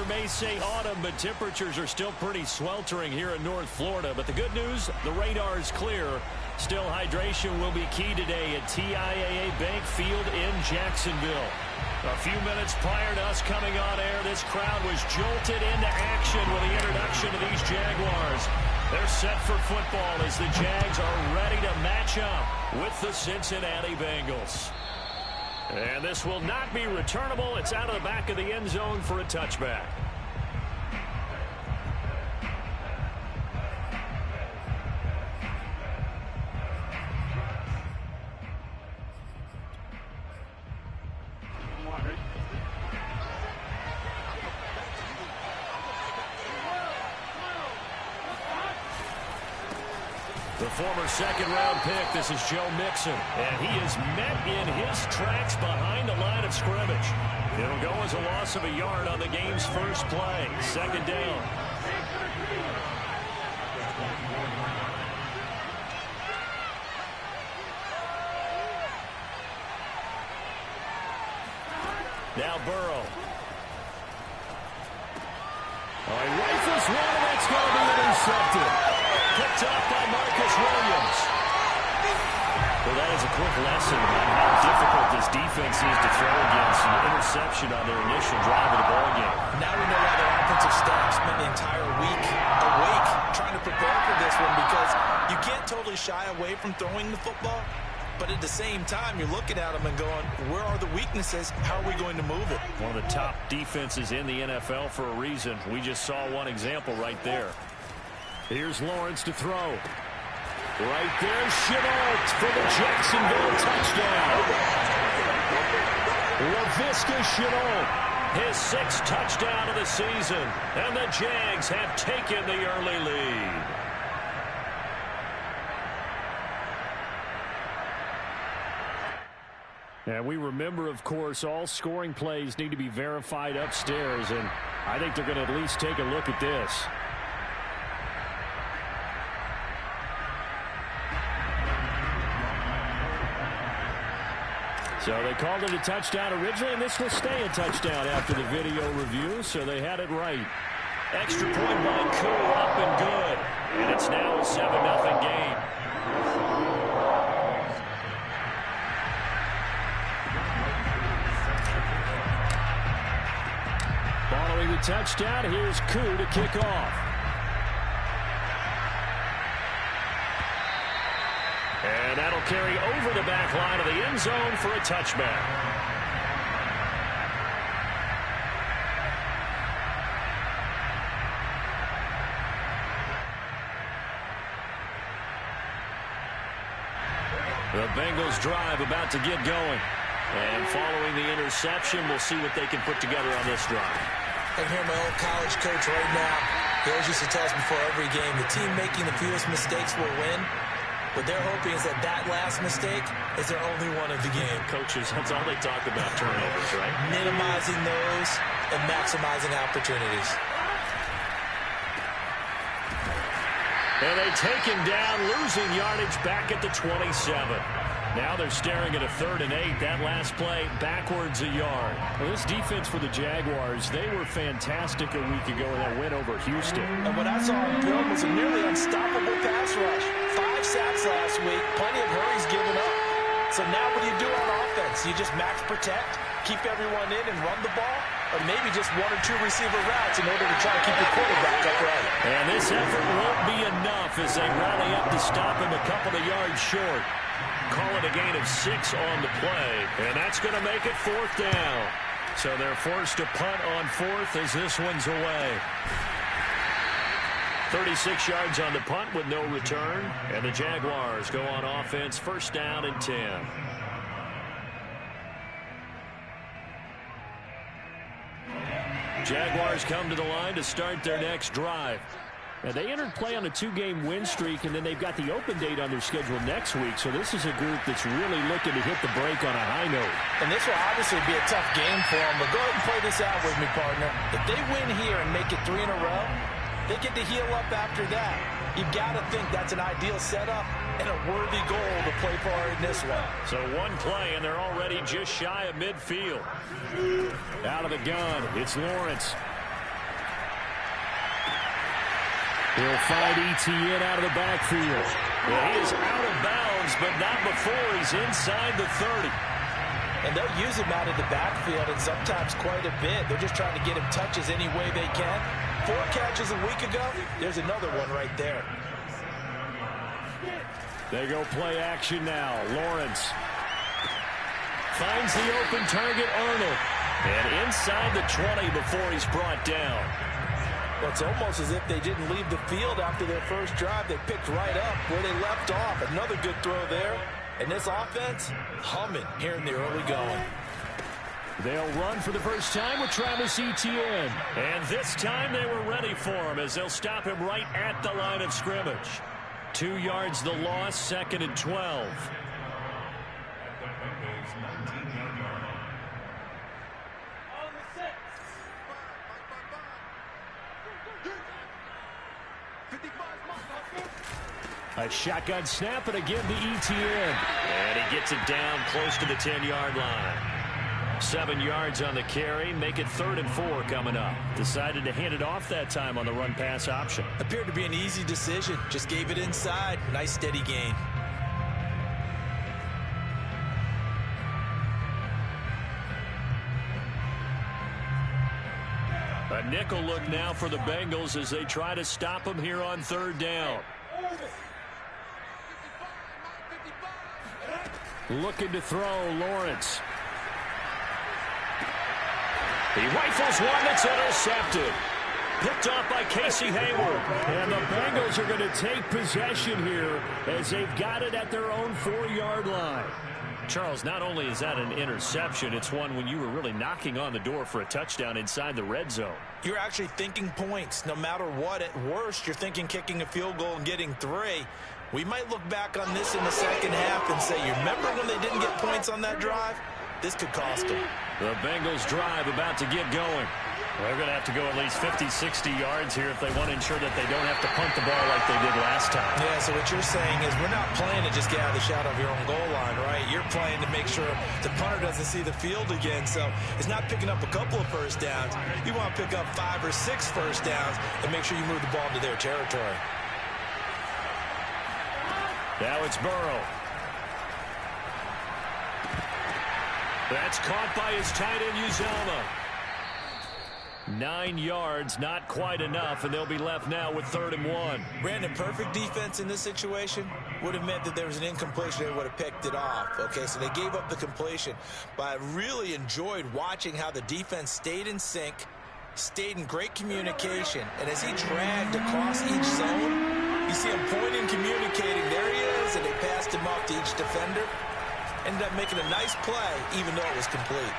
may say autumn, but temperatures are still pretty sweltering here in North Florida. But the good news, the radar is clear. Still, hydration will be key today at TIAA Bank Field in Jacksonville. A few minutes prior to us coming on air, this crowd was jolted into action with the introduction of these Jaguars. They're set for football as the Jags are ready to match up with the Cincinnati Bengals. And this will not be returnable. It's out of the back of the end zone for a touchback. The former second-round pick, this is Joe Mixon, and he is met in his tracks behind the line of scrimmage. It'll go as a loss of a yard on the game's first play. Second down. Now Burrow. Oh, he rifles one, and that's going to be intercepted. Picked up by Marcus Williams. Well, that is a quick lesson on how difficult this defense is to throw against an interception on their initial drive of the ballgame. Now we know why their offensive staff spent the entire week awake trying to prepare for this one, because you can't totally shy away from throwing the football, but at the same time, you're looking at them and going, where are the weaknesses? How are we going to move it? One of the top defenses in the NFL for a reason. We just saw one example right there. Here's Lawrence to throw. Right there, Shenault for the Jacksonville touchdown. Laviska Shenault, his sixth touchdown of the season, and the Jags have taken the early lead. And we remember, of course, all scoring plays need to be verified upstairs, and I think they're going to at least take a look at this. So they called it a touchdown originally, and this will stay a touchdown after the video review, so they had it right. Extra point by Koo, up and good. And it's now a 7-0 game. Following the touchdown, here's Koo to kick off. And that'll carry over the back line of the end zone for a touchback. The Bengals drive about to get going. And following the interception, we'll see what they can put together on this drive. I can hear my old college coach right now. He always used to tell us before every game, the team making the fewest mistakes will win. What they're hoping is that that last mistake is their only one of the game. Coaches, that's all they talk about, turnovers, right? Minimizing those and maximizing opportunities. And they take him down, losing yardage back at the 27. Now they're staring at a 3rd and 8. That last play, backwards a yard. Well, this defense for the Jaguars, they were fantastic a week ago in that win over Houston. And what I saw on film was a nearly unstoppable pass rush. 5 sacks last week, plenty of hurries given up. So now what do you do on offense? You just max protect, keep everyone in and run the ball? Or maybe just 1 or 2 receiver routes in order to try to keep your quarterback upright. And this effort won't be enough as they rally up to stop him a couple of yards short. Call it a gain of 6 on the play, and that's going to make it 4th down. So they're forced to punt on 4th as this one's away. 36 yards on the punt with no return, and the Jaguars go on offense, 1st down and 10. Jaguars come to the line to start their next drive. Now, they entered play on a 2-game win streak, and then they've got the open date on their schedule next week. So this is a group that's really looking to hit the break on a high note. And this will obviously be a tough game for them, but go ahead and play this out with me, partner. If they win here and make it 3 in a row, they get to heal up after that. You've got to think that's an ideal setup and a worthy goal to play for in this one. So one play, and they're already just shy of midfield. Out of the gun, it's Lawrence. He'll find Etienne out of the backfield. Yeah, he is out of bounds, but not before he's inside the 30. And they'll use him out of the backfield, and sometimes quite a bit. They're just trying to get him touches any way they can. 4 catches a week ago. There's another one right there. They go play action now. Lawrence finds the open target, Arnold. And inside the 20 before he's brought down. Well, it's almost as if they didn't leave the field after their first drive. They picked right up where they left off. Another good throw there. And this offense, humming here in the early going. They'll run for the first time with Travis Etienne. And this time they were ready for him as they'll stop him right at the line of scrimmage. 2 yards the loss, 2nd and 12. A shotgun snap, and again to Etienne. And he gets it down close to the 10-yard line. 7 yards on the carry. Make it 3rd and 4 coming up. Decided to hand it off that time on the run-pass option. Appeared to be an easy decision. Just gave it inside. Nice steady gain. A nickel look now for the Bengals as they try to stop him here on 3rd down. Looking to throw, Lawrence. He rifles one that's intercepted. Picked off by Casey Hayward. And the Bengals are going to take possession here as they've got it at their own 4-yard line. Charles, not only is that an interception, it's one when you were really knocking on the door for a touchdown inside the red zone. You're actually thinking points. No matter what, at worst, you're thinking kicking a field goal and getting 3. We might look back on this in the second half and say, you remember when they didn't get points on that drive? This could cost them. The Bengals drive about to get going. They're going to have to go at least 50, 60 yards here if they want to ensure that they don't have to punt the ball like they did last time. Yeah, so what you're saying is we're not playing to just get out of the shadow of your own goal line, right? You're playing to make sure the punter doesn't see the field again. So it's not picking up a couple of first downs. You want to pick up 5 or 6 first downs and make sure you move the ball into their territory. Now it's Burrow. That's caught by his tight end, Uzomah. 9 yards, not quite enough, and they'll be left now with 3rd and 1. Brandon, perfect defense in this situation would have meant that there was an incompletion. They would have picked it off. Okay, so they gave up the completion. But I really enjoyed watching how the defense stayed in sync, stayed in great communication, and as he dragged across each zone, you see him pointing, communicating. There he is, and they passed him off to each defender. Ended up making a nice play, even though it was complete.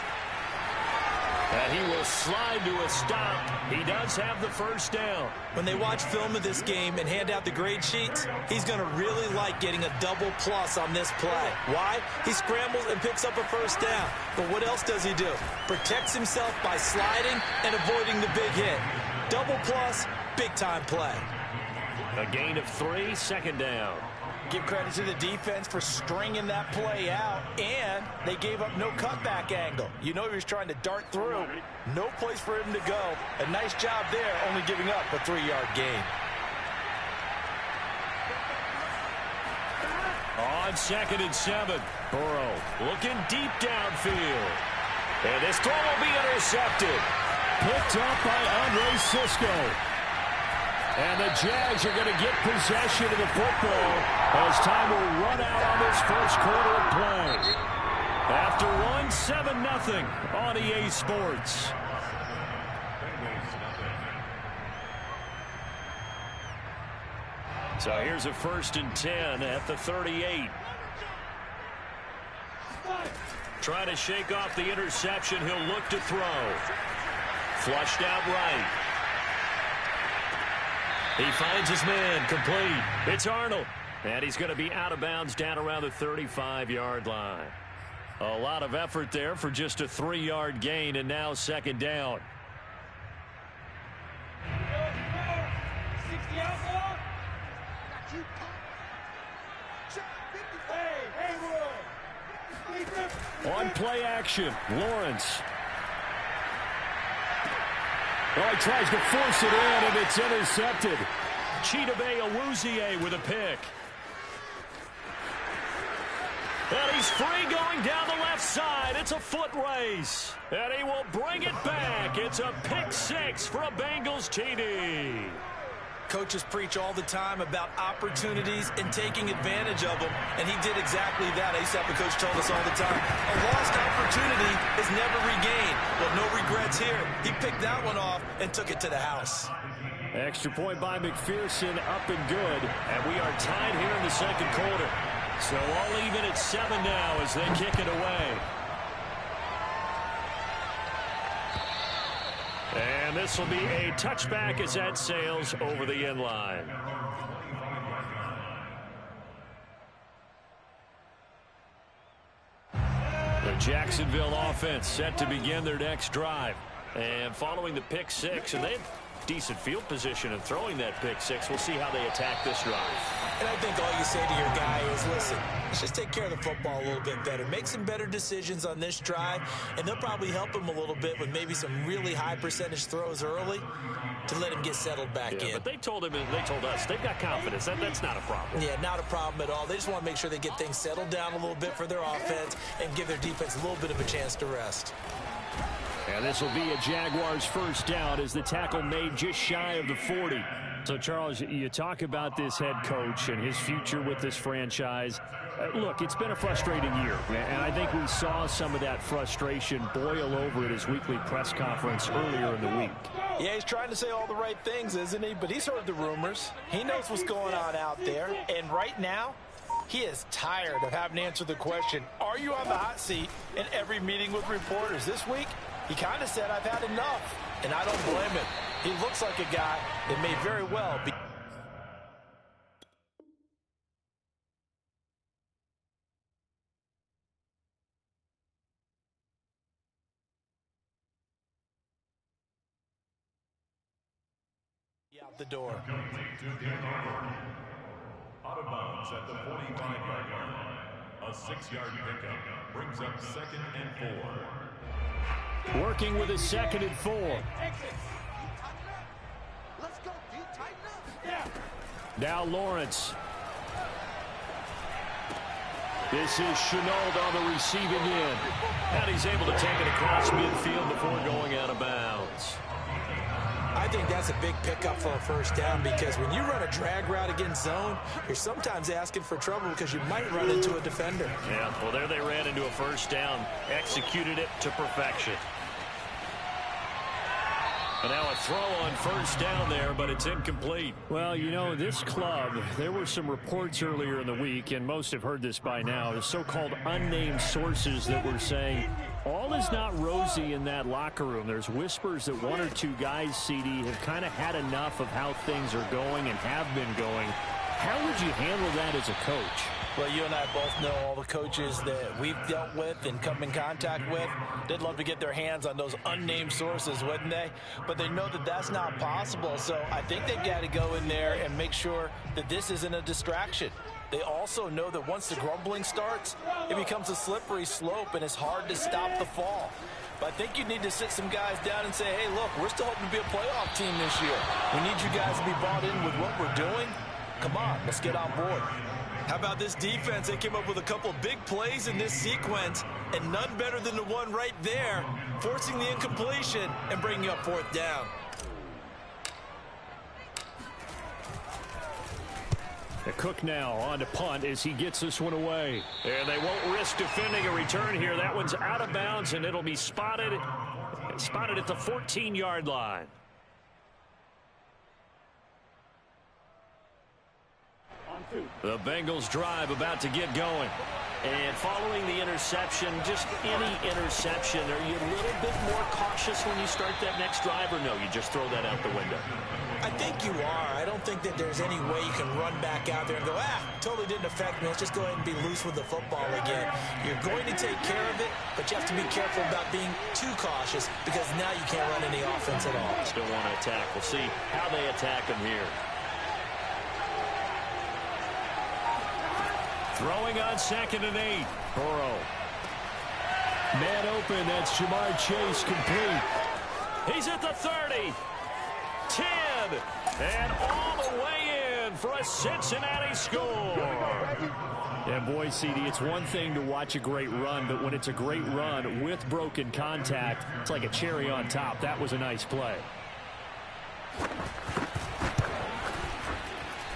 And he will slide to a stop. He does have the first down. When they watch film of this game and hand out the grade sheets, he's going to really like getting a double plus on this play. Why? He scrambles and picks up a first down. But what else does he do? Protects himself by sliding and avoiding the big hit. Double plus, big-time play. A gain of 3, 2nd down. Give credit to the defense for stringing that play out, and they gave up no cutback angle. You know he was trying to dart through. No place for him to go. A nice job there, only giving up a 3-yard gain. On 2nd and 7, Burrow looking deep downfield. And this throw will be intercepted. Picked up by Andre Cisco. And the Jags are going to get possession of the football as time will run out on this first quarter of play. After 1-7-0 on EA Sports. So here's a 1st and 10 at the 38. Trying to shake off the interception. He'll look to throw. Flushed out right. He finds his man, complete. It's Arnold. And he's going to be out of bounds down around the 35-yard line. A lot of effort there for just a 3-yard gain, and now 2nd down. On play action, Lawrence. Oh, he tries to force it in, and it's intercepted. Chidobe with a pick. And he's free going down the left side. It's a foot race. And he will bring it back. It's a pick six for a Bengals TD. Coaches preach all the time about opportunities and taking advantage of them, and he did exactly that. I used to have a coach told us all the time, a lost opportunity is never regained. Well, no regrets here. He picked that one off and took it to the house. Extra point by McPherson, up and good. And we are tied here in the second quarter. So all even at 7 now as they kick it away. And this will be a touchback as that sails over the end line. The Jacksonville offense set to begin their next drive. And following the pick six, and they have decent field position in throwing that pick six. We'll see how they attack this drive. And I think all you say to your guy is, listen, let's just take care of the football a little bit better. Make some better decisions on this drive, and they'll probably help him a little bit with maybe some really high percentage throws early to let him get settled back in. But they told him, and they told us, they've got confidence. That's not a problem. Yeah, not a problem at all. They just want to make sure they get things settled down a little bit for their offense and give their defense a little bit of a chance to rest. And this will be a Jaguars first down as the tackle made just shy of the 40. So, Charles, you talk about this head coach and his future with this franchise. Look, it's been a frustrating year, and I think we saw some of that frustration boil over at his weekly press conference earlier in the week. Yeah, he's trying to say all the right things, isn't he? But he's heard the rumors. He knows what's going on out there. And right now, he is tired of having to answer the question, are you on the hot seat in every meeting with reporters? This week, he kind of said, I've had enough, and I don't blame him. He looks like a guy that may very well be. Out the door. Out of bounds at the 45-yard line. A 6-yard pickup brings up 2nd and 4. Working with a 2nd and 4. Let's go, D. Tighten up. Now Lawrence. This is Chenault on the receiving end. And he's able to take it across midfield before going out of bounds. I think that's a big pickup for a first down because when you run a drag route against zone, you're sometimes asking for trouble because you might run into a defender. Yeah, well, there they ran into a first down, executed it to perfection. And now a throw on first down there, but it's incomplete. Well, you know, this club, there were some reports earlier in the week, and most have heard this by now, the so-called unnamed sources that were saying all is not rosy in that locker room. There's whispers that one or two guys, CD, have kind of had enough of how things are going and have been going. How would you handle that as a coach? Well, you and I both know all the coaches that we've dealt with and come in contact with. They'd love to get their hands on those unnamed sources, wouldn't they? But they know that that's not possible. So I think they've got to go in there and make sure that this isn't a distraction. They also know that once the grumbling starts, it becomes a slippery slope and it's hard to stop the fall. But I think you need to sit some guys down and say, hey, look, we're still hoping to be a playoff team this year. We need you guys to be bought in with what we're doing. Come on, let's get on board. How about this defense? They came up with a couple of big plays in this sequence, and none better than the one right there, forcing the incompletion and bringing up fourth down. The Cook now on to punt as he gets this one away. And they won't risk defending a return here. That one's out of bounds, and it'll be spotted at the 14-yard line. The Bengals drive about to get going. And following the interception, just any interception, are you a little bit more cautious when you start that next drive, or no, you just throw that out the window? I think you are. I don't think that there's any way you can run back out there and go, totally didn't affect me. Let's just go ahead and be loose with the football again. You're going to take care of it, but you have to be careful about being too cautious because now you can't run any offense at all. Still want to attack. We'll see how they attack him here. Throwing on 2nd and 8. Burrow. Man open. That's Jamar Chase complete. He's at the 30. 10. And all the way for a Cincinnati score. And boy, CD, it's one thing to watch a great run, but when it's a great run with broken contact, it's like a cherry on top. That was a nice play.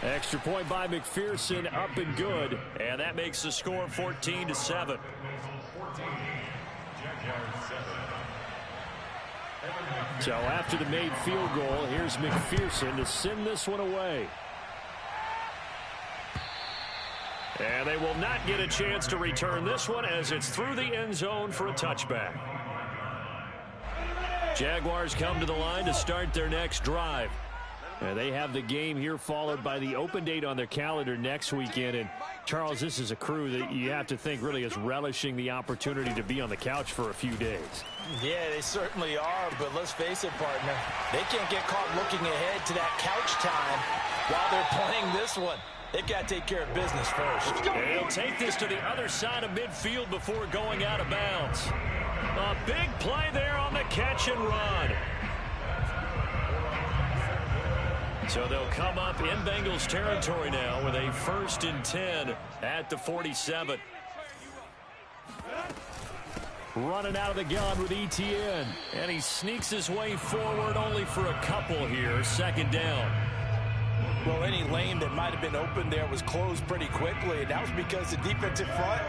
Extra point by McPherson, up and good. And that makes the score 14-7. So after the made field goal, here's McPherson to send this one away. And they will not get a chance to return this one as it's through the end zone for a touchback. Jaguars come to the line to start their next drive. And they have the game here followed by the open date on their calendar next weekend. And, Charles, this is a crew that you have to think really is relishing the opportunity to be on the couch for a few days. Yeah, they certainly are, but let's face it, partner. They can't get caught looking ahead to that couch time while they're playing this one. They've got to take care of business first. They'll take this to the other side of midfield before going out of bounds. A big play there on the catch and run. So they'll come up in Bengals territory now with a 1st and 10 at the 47. Running out of the gun with Etienne. And he sneaks his way forward only for a couple here. 2nd down. Well, any lane that might have been open there was closed pretty quickly, and that was because the defensive front,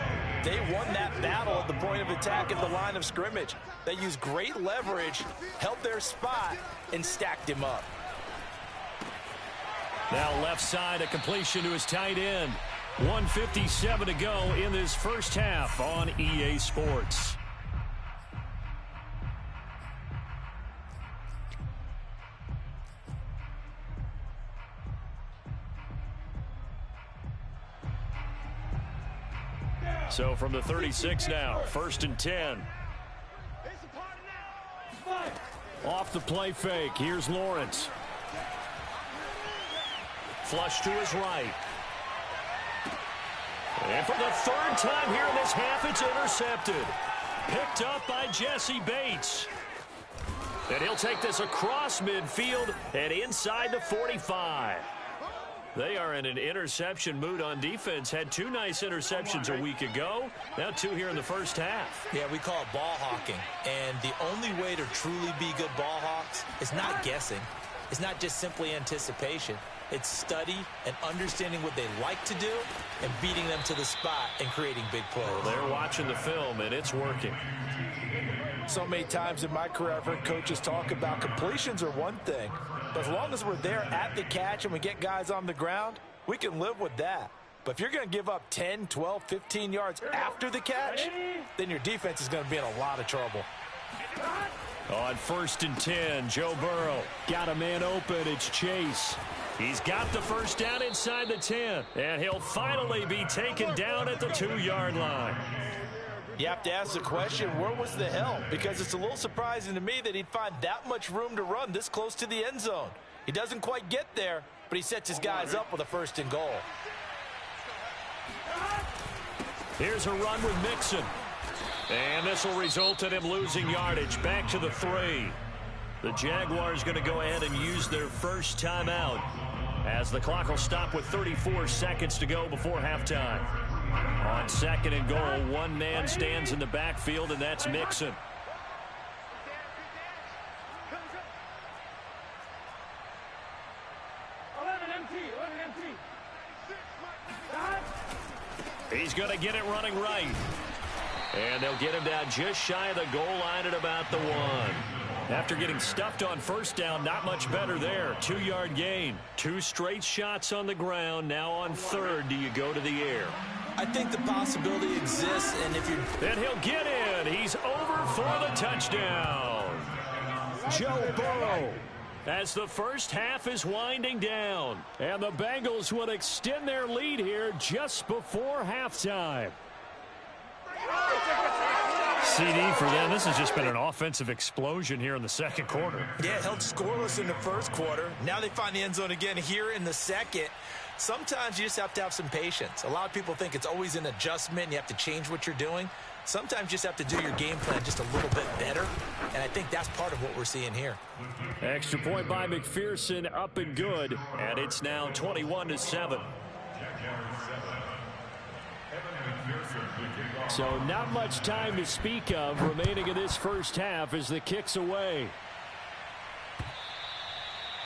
they won that battle at the point of attack at the line of scrimmage. They used great leverage, held their spot, and stacked him up. Now left side, a completion to his tight end. 1:57 to go in this first half on EA Sports. So from the 36 now, 1st and 10. Off the play fake, here's Lawrence. Flush to his right. And for the 3rd time here in this half, it's intercepted. Picked up by Jesse Bates. And he'll take this across midfield and inside the 45. They are in an interception mood on defense. Had 2 nice interceptions a week ago. Now 2 here in the first half. Yeah, we call it ball hawking. And the only way to truly be good ball hawks is not guessing. It's not just simply anticipation. It's study and understanding what they like to do and beating them to the spot and creating big plays. They're watching the film, and it's working. So many times in my career, I've heard coaches talk about completions are one thing. But as long as we're there at the catch and we get guys on the ground, we can live with that. But if you're going to give up 10, 12, 15 yards after the catch, then your defense is going to be in a lot of trouble. On 1st and 10, Joe Burrow got a man open. It's Chase. He's got the first down inside the 10, and he'll finally be taken down at the 2-yard line. You have to ask the question, where was the help? Because it's a little surprising to me that he'd find that much room to run this close to the end zone. He doesn't quite get there, but he sets his guys up with a 1st and goal. Here's a run with Mixon. And this will result in him losing yardage back to the 3. The Jaguars going to go ahead and use their first timeout as the clock will stop with 34 seconds to go before halftime. On 2nd and goal, one man stands in the backfield, and that's Mixon. He's going to get it running right. And they'll get him down just shy of the goal line at about the 1. After getting stuffed on 1st down, not much better there. 2-yard gain. 2 straight shots on the ground. Now on 3rd, do you go to the air? I think the possibility exists, and if you're... Then he'll get in. He's over for the touchdown. Joe Burrow. As the first half is winding down. And the Bengals will extend their lead here just before halftime. CD for them. This has just been an offensive explosion here in the 2nd quarter. Yeah, held scoreless in the 1st quarter. Now they find the end zone again here in the 2nd. Sometimes you just have to have some patience. A lot of people think it's always an adjustment. You have to change what you're doing. Sometimes you just have to do your game plan just a little bit better. And I think that's part of what we're seeing here. Extra point by McPherson, up and good, and it's now 21-7. So not much time to speak of remaining in this first half as the kick's away.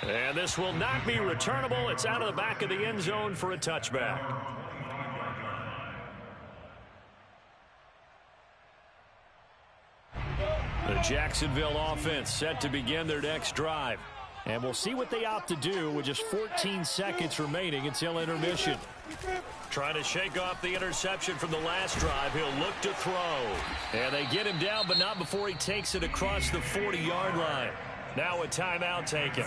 And this will not be returnable. It's out of the back of the end zone for a touchback. The Jacksonville offense set to begin their next drive. And we'll see what they opt to do with just 14 seconds remaining until intermission. Trying to shake off the interception from the last drive. He'll look to throw. And they get him down, but not before he takes it across the 40-yard line. Now a timeout taken.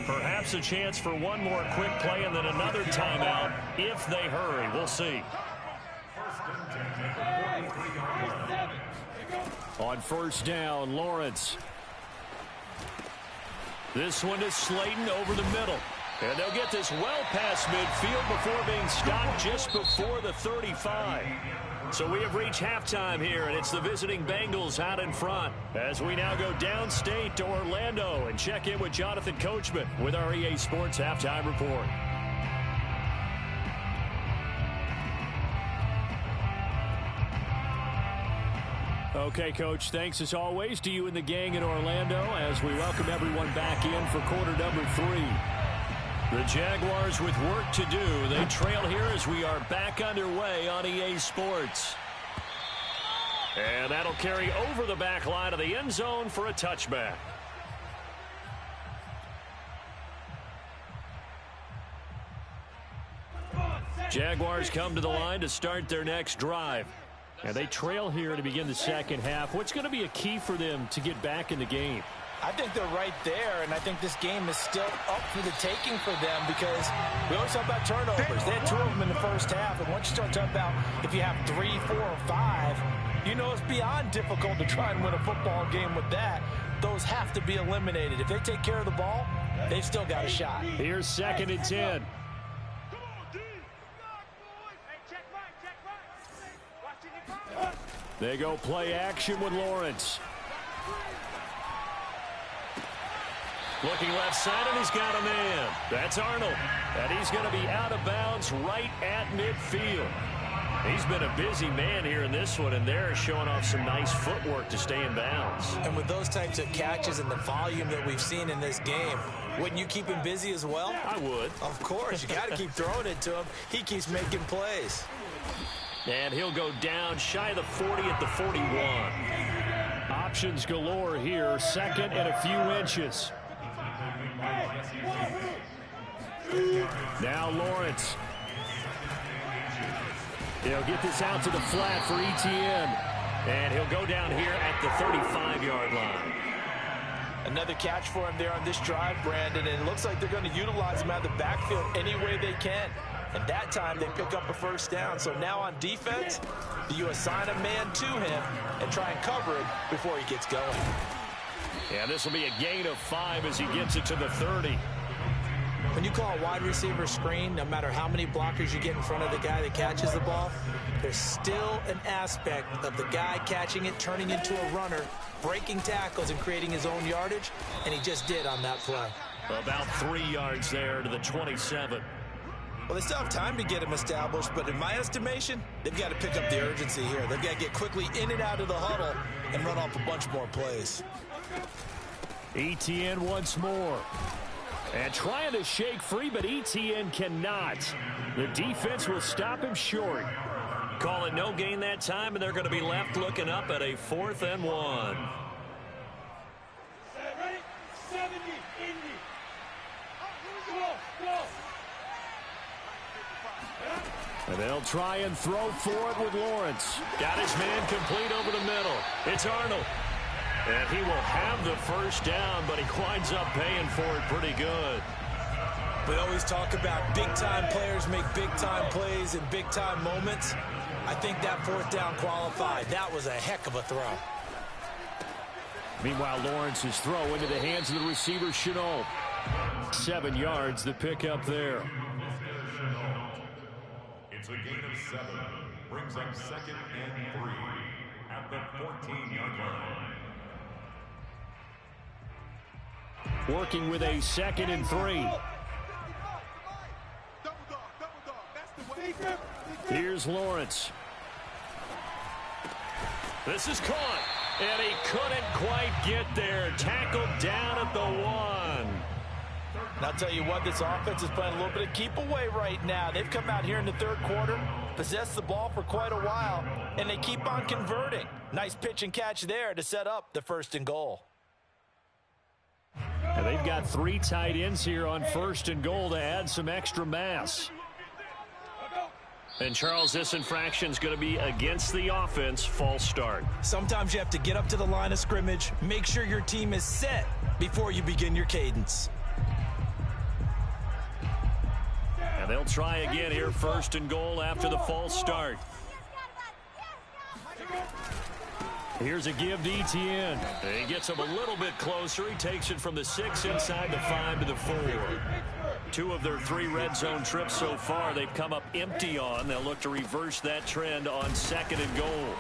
Perhaps a chance for one more quick play and then another timeout if they hurry. We'll see. On first down, Lawrence. This one is Slayton over the middle. And they'll get this well past midfield before being stopped just before the 35. So we have reached halftime here, and it's the visiting Bengals out in front. As we now go downstate to Orlando and check in with Jonathan Coachman with our EA Sports Halftime Report. Okay, Coach, thanks as always to you and the gang in Orlando as we welcome everyone back in for quarter number 3. The Jaguars with work to do. They trail here as we are back underway on EA Sports. And that'll carry over the back line of the end zone for a touchback. Jaguars come to the line to start their next drive. And they trail here to begin the second half. What's going to be a key for them to get back in the game? I think they're right there, and I think this game is still up for the taking for them because we always talk about turnovers. They had 2 of them in the first half, and once you start talking about if you have 3, 4, or 5, you know it's beyond difficult to try and win a football game with that. Those have to be eliminated. If they take care of the ball, they've still got a shot. Here's 2nd and 10. They go play action with Lawrence. Looking left side, and he's got a man. That's Arnold. And he's going to be out of bounds right at midfield. He's been a busy man here in this one, and they're showing off some nice footwork to stay in bounds. And with those types of catches and the volume that we've seen in this game, wouldn't you keep him busy as well? I would. Of course. You got to keep throwing it to him. He keeps making plays. And he'll go down shy of the 40 at the 41. Options galore here. 2nd and a few inches. Now Lawrence. He'll get this out to the flat for Etienne. And he'll go down here at the 35-yard line. Another catch for him there on this drive, Brandon. And it looks like they're going to utilize him out of the backfield any way they can. And that time they pick up a first down. So now on defense, you assign a man to him and try and cover it before he gets going. Yeah, this will be a gain of 5 as he gets it to the 30. When you call a wide receiver screen, no matter how many blockers you get in front of the guy that catches the ball, there's still an aspect of the guy catching it, turning into a runner, breaking tackles and creating his own yardage, and he just did on that play. About 3 yards there to the 27. Well, they still have time to get him established, but in my estimation, they've got to pick up the urgency here. They've got to get quickly in and out of the huddle and run off a bunch more plays. Etienne once more. And trying to shake free, but Etienne cannot. The defense will stop him short. Call it no gain that time, and they're going to be left looking up at a 4th and 1. And they'll try and throw for it with Lawrence. Got his man complete over the middle. It's Arnold. And he will have the first down, but he winds up paying for it pretty good. We always talk about big-time players make big-time plays in big-time moments. I think that 4th down qualified. That was a heck of a throw. Meanwhile, Lawrence's throw into the hands of the receiver, Chenault. 7 yards, the pickup there. It's a gain of 7. Brings up 2nd and 3 at the 14-yard line. working with a 2nd and 3. Here's Lawrence. This is caught, and he couldn't quite get there. Tackled down at the 1. And I'll tell you what, this offense is playing a little bit of keep away right now. They've come out here in the 3rd quarter, possessed the ball for quite a while, and they keep on converting. Nice pitch and catch there to set up the 1st and goal. And they've got 3 tight ends here on 1st and goal to add some extra mass. And, Charles, this infraction is going to be against the offense. False start. Sometimes you have to get up to the line of scrimmage, make sure your team is set before you begin your cadence. And they'll try again here, 1st and goal after the false start. Here's a give to Etienne. He gets him a little bit closer. He takes it from the 6 inside the 5 to the 4. 2 of their 3 red zone trips so far they've come up empty on. They'll look to reverse that trend on 2nd and goal.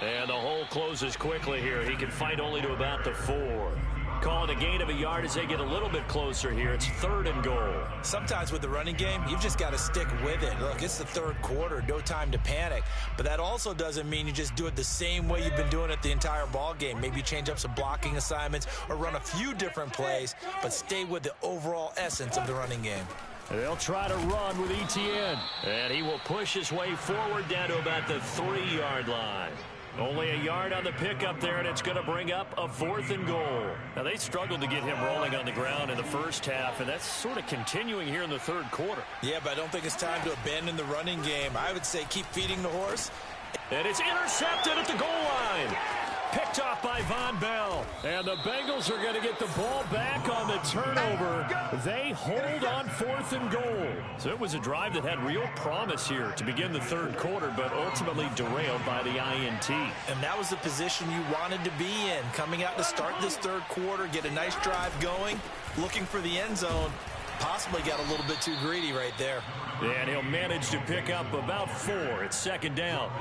And the hole closes quickly here. He can fight only to about the 4. Call it a gain of a yard as they get a little bit closer here. It's 3rd and goal. Sometimes with the running game, you've just got to stick with it. Look, it's the 3rd quarter, no time to panic. But that also doesn't mean you just do it the same way you've been doing it the entire ball game. Maybe change up some blocking assignments or run a few different plays, but stay with the overall essence of the running game. They'll try to run with Etienne. And he will push his way forward down to about the 3-yard line. Only a yard on the pickup there, and it's going to bring up a 4th and goal. Now, they struggled to get him rolling on the ground in the 1st half, and that's sort of continuing here in the 3rd quarter. Yeah, but I don't think it's time to abandon the running game. I would say keep feeding the horse. And it's intercepted at the goal line. Picked off by Von Bell. And the Bengals are going to get the ball back on the turnover. They hold on 4th and goal. So it was a drive that had real promise here to begin the 3rd quarter, but ultimately derailed by the INT. And that was the position you wanted to be in. Coming out to start this 3rd quarter, get a nice drive going, looking for the end zone. Possibly got a little bit too greedy right there. And he'll manage to pick up about 4. It's 2nd down.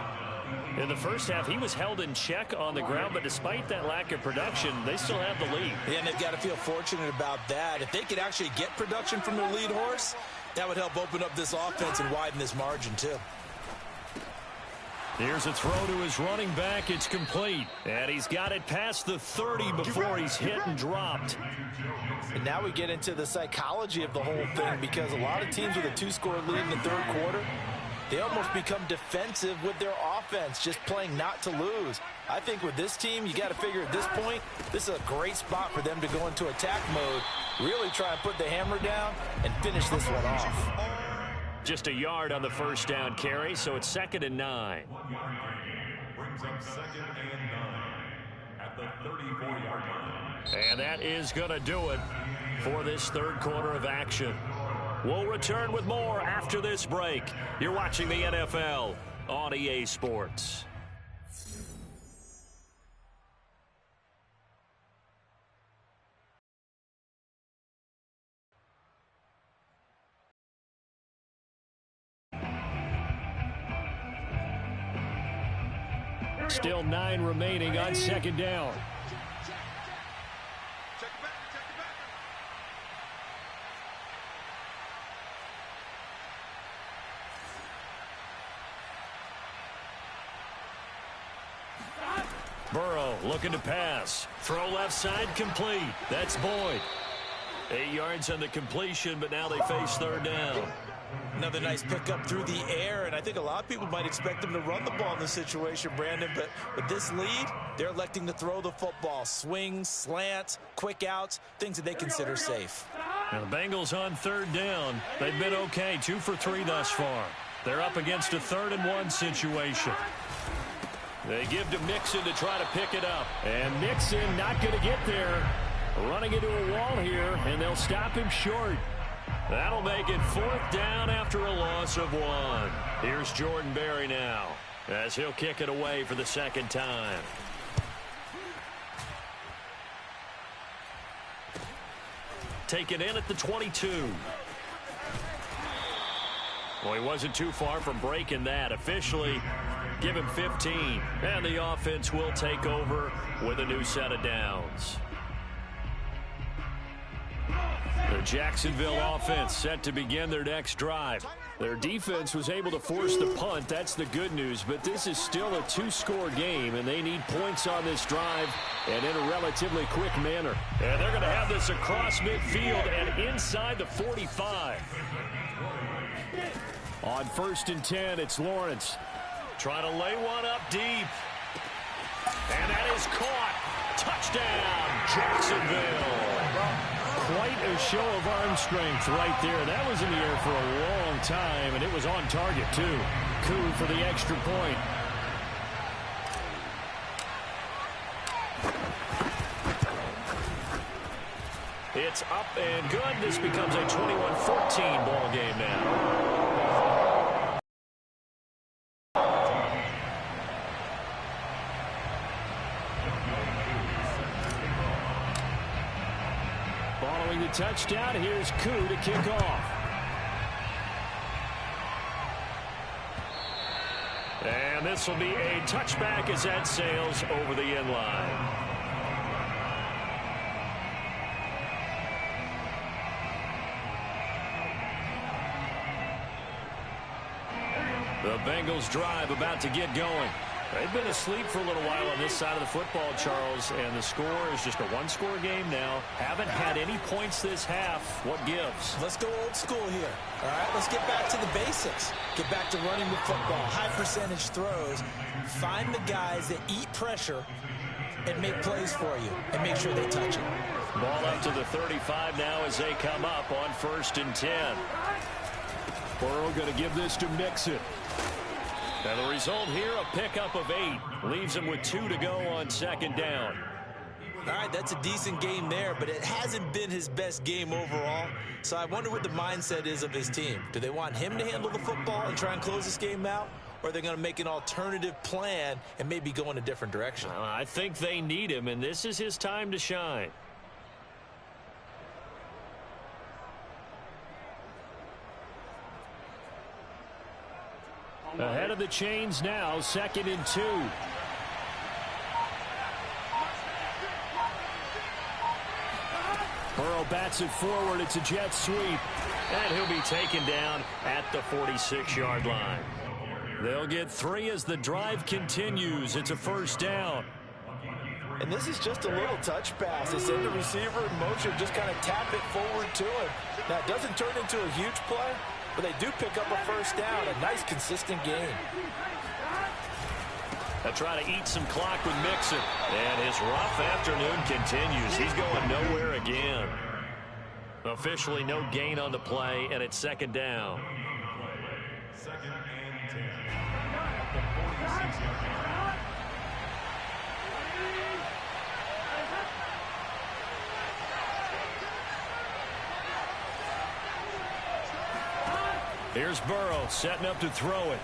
In the 1st half, he was held in check on the ground, but despite that lack of production, they still have the lead. Yeah, and they've got to feel fortunate about that. If they could actually get production from their lead horse, that would help open up this offense and widen this margin, too. Here's a throw to his running back. It's complete. And he's got it past the 30 before he's hit and dropped. And now we get into the psychology of the whole thing, because a lot of teams with a 2-score lead in the 3rd quarter, they almost become defensive with their offense, just playing not to lose. I think with this team, you got to figure at this point, this is a great spot for them to go into attack mode, really try and put the hammer down and finish this one off. Just a yard on the 1st down carry, so it's 2nd and 9. Brings up 2nd and 9 at the 34-yard line. And that is going to do it for this 3rd quarter of action. We'll return with more after this break. You're watching the NFL on EA Sports. Still 9 remaining on 2nd down. Burrow looking to pass. Throw left side complete. That's Boyd. 8 yards on the completion, but now they face 3rd down. Another nice pickup through the air, and I think a lot of people might expect them to run the ball in this situation, Brandon, but with this lead, they're electing to throw the football. Swings, slants, quick outs, things that they consider safe. Now the Bengals on 3rd down. They've been okay, 2 for 3 thus far. They're up against a 3rd and 1 situation. They give to Mixon to try to pick it up. And Mixon not going to get there. Running into a wall here, and they'll stop him short. That'll make it 4th down after a loss of 1. Here's Jordan Berry now, as he'll kick it away for the 2nd time. Taken in at the 22. Well, he wasn't too far from breaking that. Officially, give him 15. And the offense will take over with a new set of downs. The Jacksonville offense set to begin their next drive. Their defense was able to force the punt. That's the good news. But this is still a two-score game, and they need points on this drive and in a relatively quick manner. And they're going to have this across midfield and inside the 45. On 1st and 10, it's Lawrence. Trying to lay one up deep. And that is caught. Touchdown, Jacksonville. Quite a show of arm strength right there. That was in the air for a long time, and it was on target, too. Coup for the extra point. It's up and good. This becomes a 21-14 ball game now. Following the touchdown, here's Coup to kick off. And this will be a touchback as that sails over the end line. The Bengals drive about to get going. They've been asleep for a little while on this side of the football, Charles, and the score is just a one-score game now. Haven't had any points this half. What gives? Let's go old school here. All right, let's get back to the basics. Get back to running the football, high-percentage throws. Find the guys that eat pressure and make plays for you and make sure they touch it. Ball up to the 35 now as they come up on 1st and 10. Burrow going to give this to Mixon. And the result here, a pickup of 8. Leaves him with 2 to go on 2nd down. All right, that's a decent game there, but it hasn't been his best game overall. So I wonder what the mindset is of his team. Do they want him to handle the football and try and close this game out? Or are they going to make an alternative plan and maybe go in a different direction? I think they need him, and this is his time to shine. Ahead of the chains now, 2nd and 2. Burrow bats it forward. It's a jet sweep. And he'll be taken down at the 46-yard line. They'll get 3 as the drive continues. It's a 1st down. And this is just a little touch pass. They send the receiver in motion, just kind of tap it forward to him. Now, it doesn't turn into a huge play, but they do pick up a 1st down. A nice, consistent game. They'll try to eat some clock with Mixon. And his rough afternoon continues. He's going nowhere again. Officially no gain on the play, and it's 2nd down. 2nd and 10. At the 46-yard line. Here's Burrow setting up to throw it.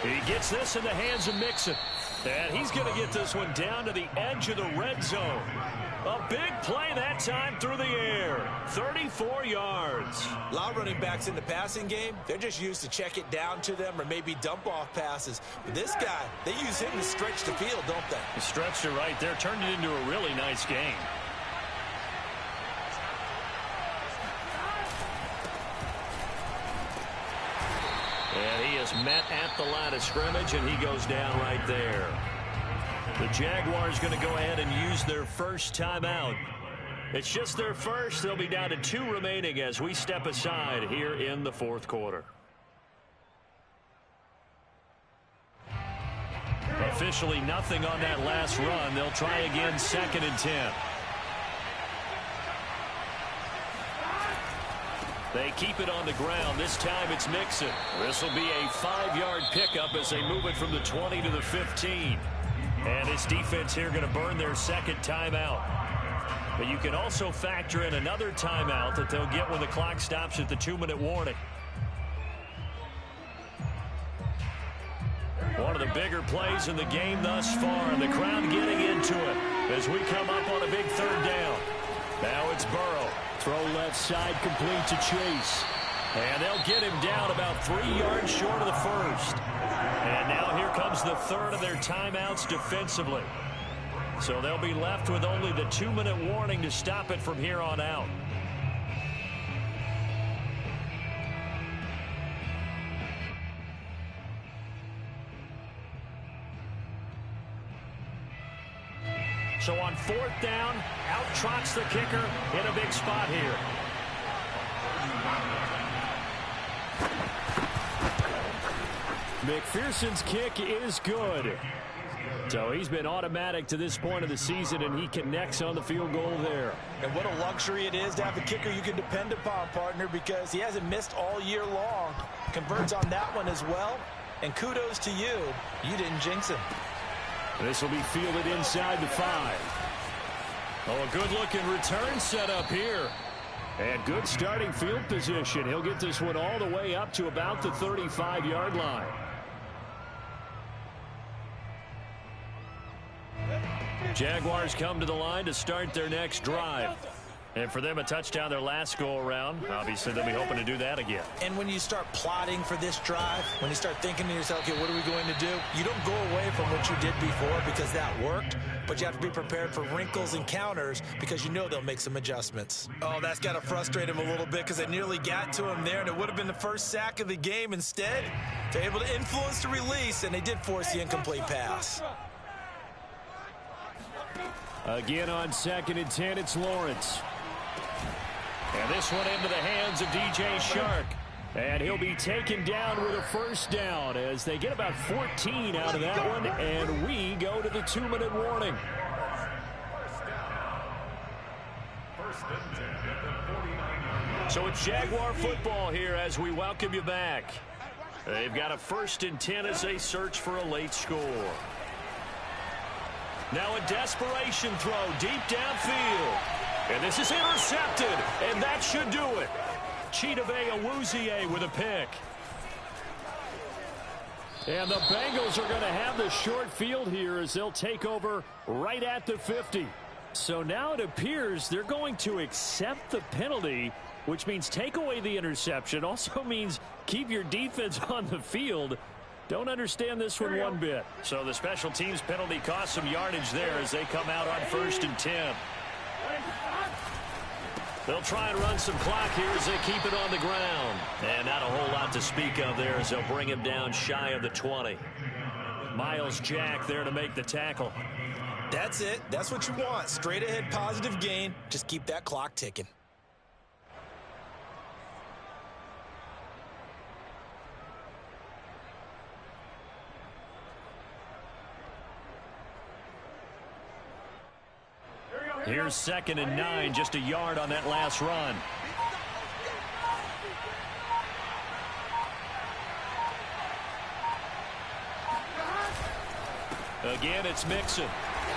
He gets this in the hands of Mixon. And he's going to get this one down to the edge of the red zone. A big play that time through the air. 34 yards. A lot of running backs in the passing game, they're just used to check it down to them or maybe dump off passes. But this guy, they use him to stretch the field, don't they? He stretched it right there, turned it into a really nice game. And he is met at the line of scrimmage, and he goes down right there. The Jaguars going to go ahead and use their first timeout. It's just their first. They'll be down to 2 remaining as we step aside here in the 4th quarter. Officially nothing on that last run. They'll try again 2nd and 10. They keep it on the ground. This time it's Mixon. This will be a 5-yard pickup as they move it from the 20 to the 15. And his defense here going to burn their 2nd timeout. But you can also factor in another timeout that they'll get when the clock stops at the 2-minute warning. One of the bigger plays in the game thus far, and the crowd getting into it as we come up on a big 3rd down. Now it's Burrow. Throw left side, complete to Chase. And they'll get him down about 3 yards short of the 1st. And now here comes the 3rd of their timeouts defensively. So they'll be left with only the 2-minute warning to stop it from here on out. So on 4th down, out trots the kicker in a big spot here. McPherson's kick is good. So he's been automatic to this point of the season, and he connects on the field goal there. And what a luxury it is to have a kicker you can depend upon, partner, because he hasn't missed all year long. Converts on that one as well. And kudos to you. You didn't jinx him. This will be fielded inside the 5. Oh, a good-looking return set up here. And good starting field position. He'll get this one all the way up to about the 35-yard line. Jaguars come to the line to start their next drive. And for them, a touchdown their last go-around. Obviously, they'll be hoping to do that again. And when you start plotting for this drive, when you start thinking to yourself, okay, what are we going to do? You don't go away from what you did before because that worked, but you have to be prepared for wrinkles and counters because you know they'll make some adjustments. Oh, that's got to frustrate him a little bit because they nearly got to him there, and it would have been the first sack of the game. Instead, they're able to influence the release, and they did force the incomplete pass. Again on 2nd and 10, it's Lawrence. And this one into the hands of DJ Shark. And he'll be taken down with a first down as they get about 14 out of that one. And we go to the 2-minute warning. So it's Jaguar football here as we welcome you back. They've got a 1st and 10 as they search for a late score. Now a desperation throw deep downfield. And this is intercepted, and that should do it. Chidobe Awuzie with a pick. And the Bengals are going to have the short field here as they'll take over right at the 50. So now it appears they're going to accept the penalty, which means take away the interception. Also means keep your defense on the field. Don't understand this one bit. So the special teams penalty cost some yardage there as they come out on 1st and 10. They'll try and run some clock here as they keep it on the ground. And not a whole lot to speak of there as they'll bring him down shy of the 20. Miles Jack there to make the tackle. That's it. That's what you want. Straight ahead positive gain. Just keep that clock ticking. Here's 2nd and 9, just a yard on that last run. Again, it's Mixon.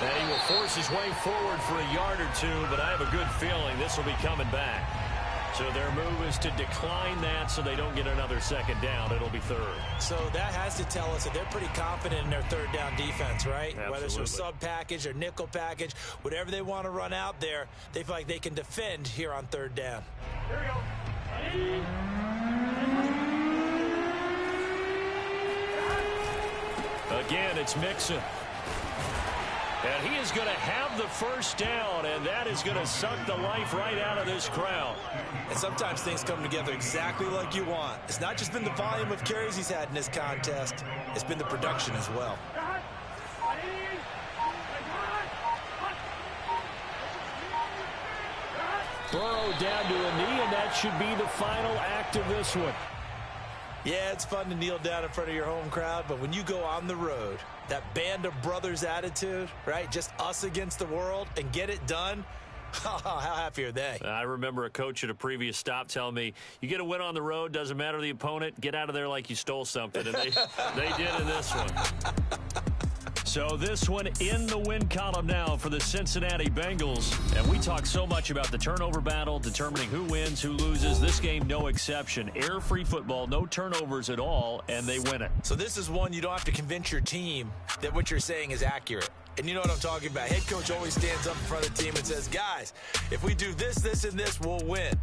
And he will force his way forward for a yard or two, but I have a good feeling this will be coming back. So their move is to decline that so they don't get another 2nd down. It'll be 3rd. So that has to tell us that they're pretty confident in their 3rd down defense, right? Absolutely. Whether it's a sub package or nickel package, whatever they want to run out there, they feel like they can defend here on 3rd down. Here we go. Again, it's Mixon. And he is going to have the first down, and that is going to suck the life right out of this crowd. And sometimes things come together exactly like you want. It's not just been the volume of carries he's had in this contest. It's been the production as well. Burrow down to a knee, and that should be the final act of this one. Yeah, it's fun to kneel down in front of your home crowd, but when you go on the road, that band of brothers attitude, right? Just us against the world and get it done. How happy are they? I remember a coach at a previous stop telling me, you get a win on the road, doesn't matter the opponent, get out of there like you stole something. And they did in this one. So this one in the win column now for the Cincinnati Bengals. And we talk so much about the turnover battle, determining who wins, who loses. This game, no exception. Air-free football, no turnovers at all, and they win it. So this is one you don't have to convince your team that what you're saying is accurate. And you know what I'm talking about. Head coach always stands up in front of the team and says, guys, if we do this, this, and this, we'll win.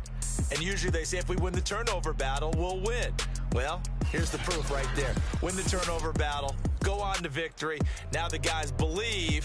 And usually they say if we win the turnover battle, we'll win. Well, here's the proof right there. Win the turnover battle. Go on to victory. Now the guys believe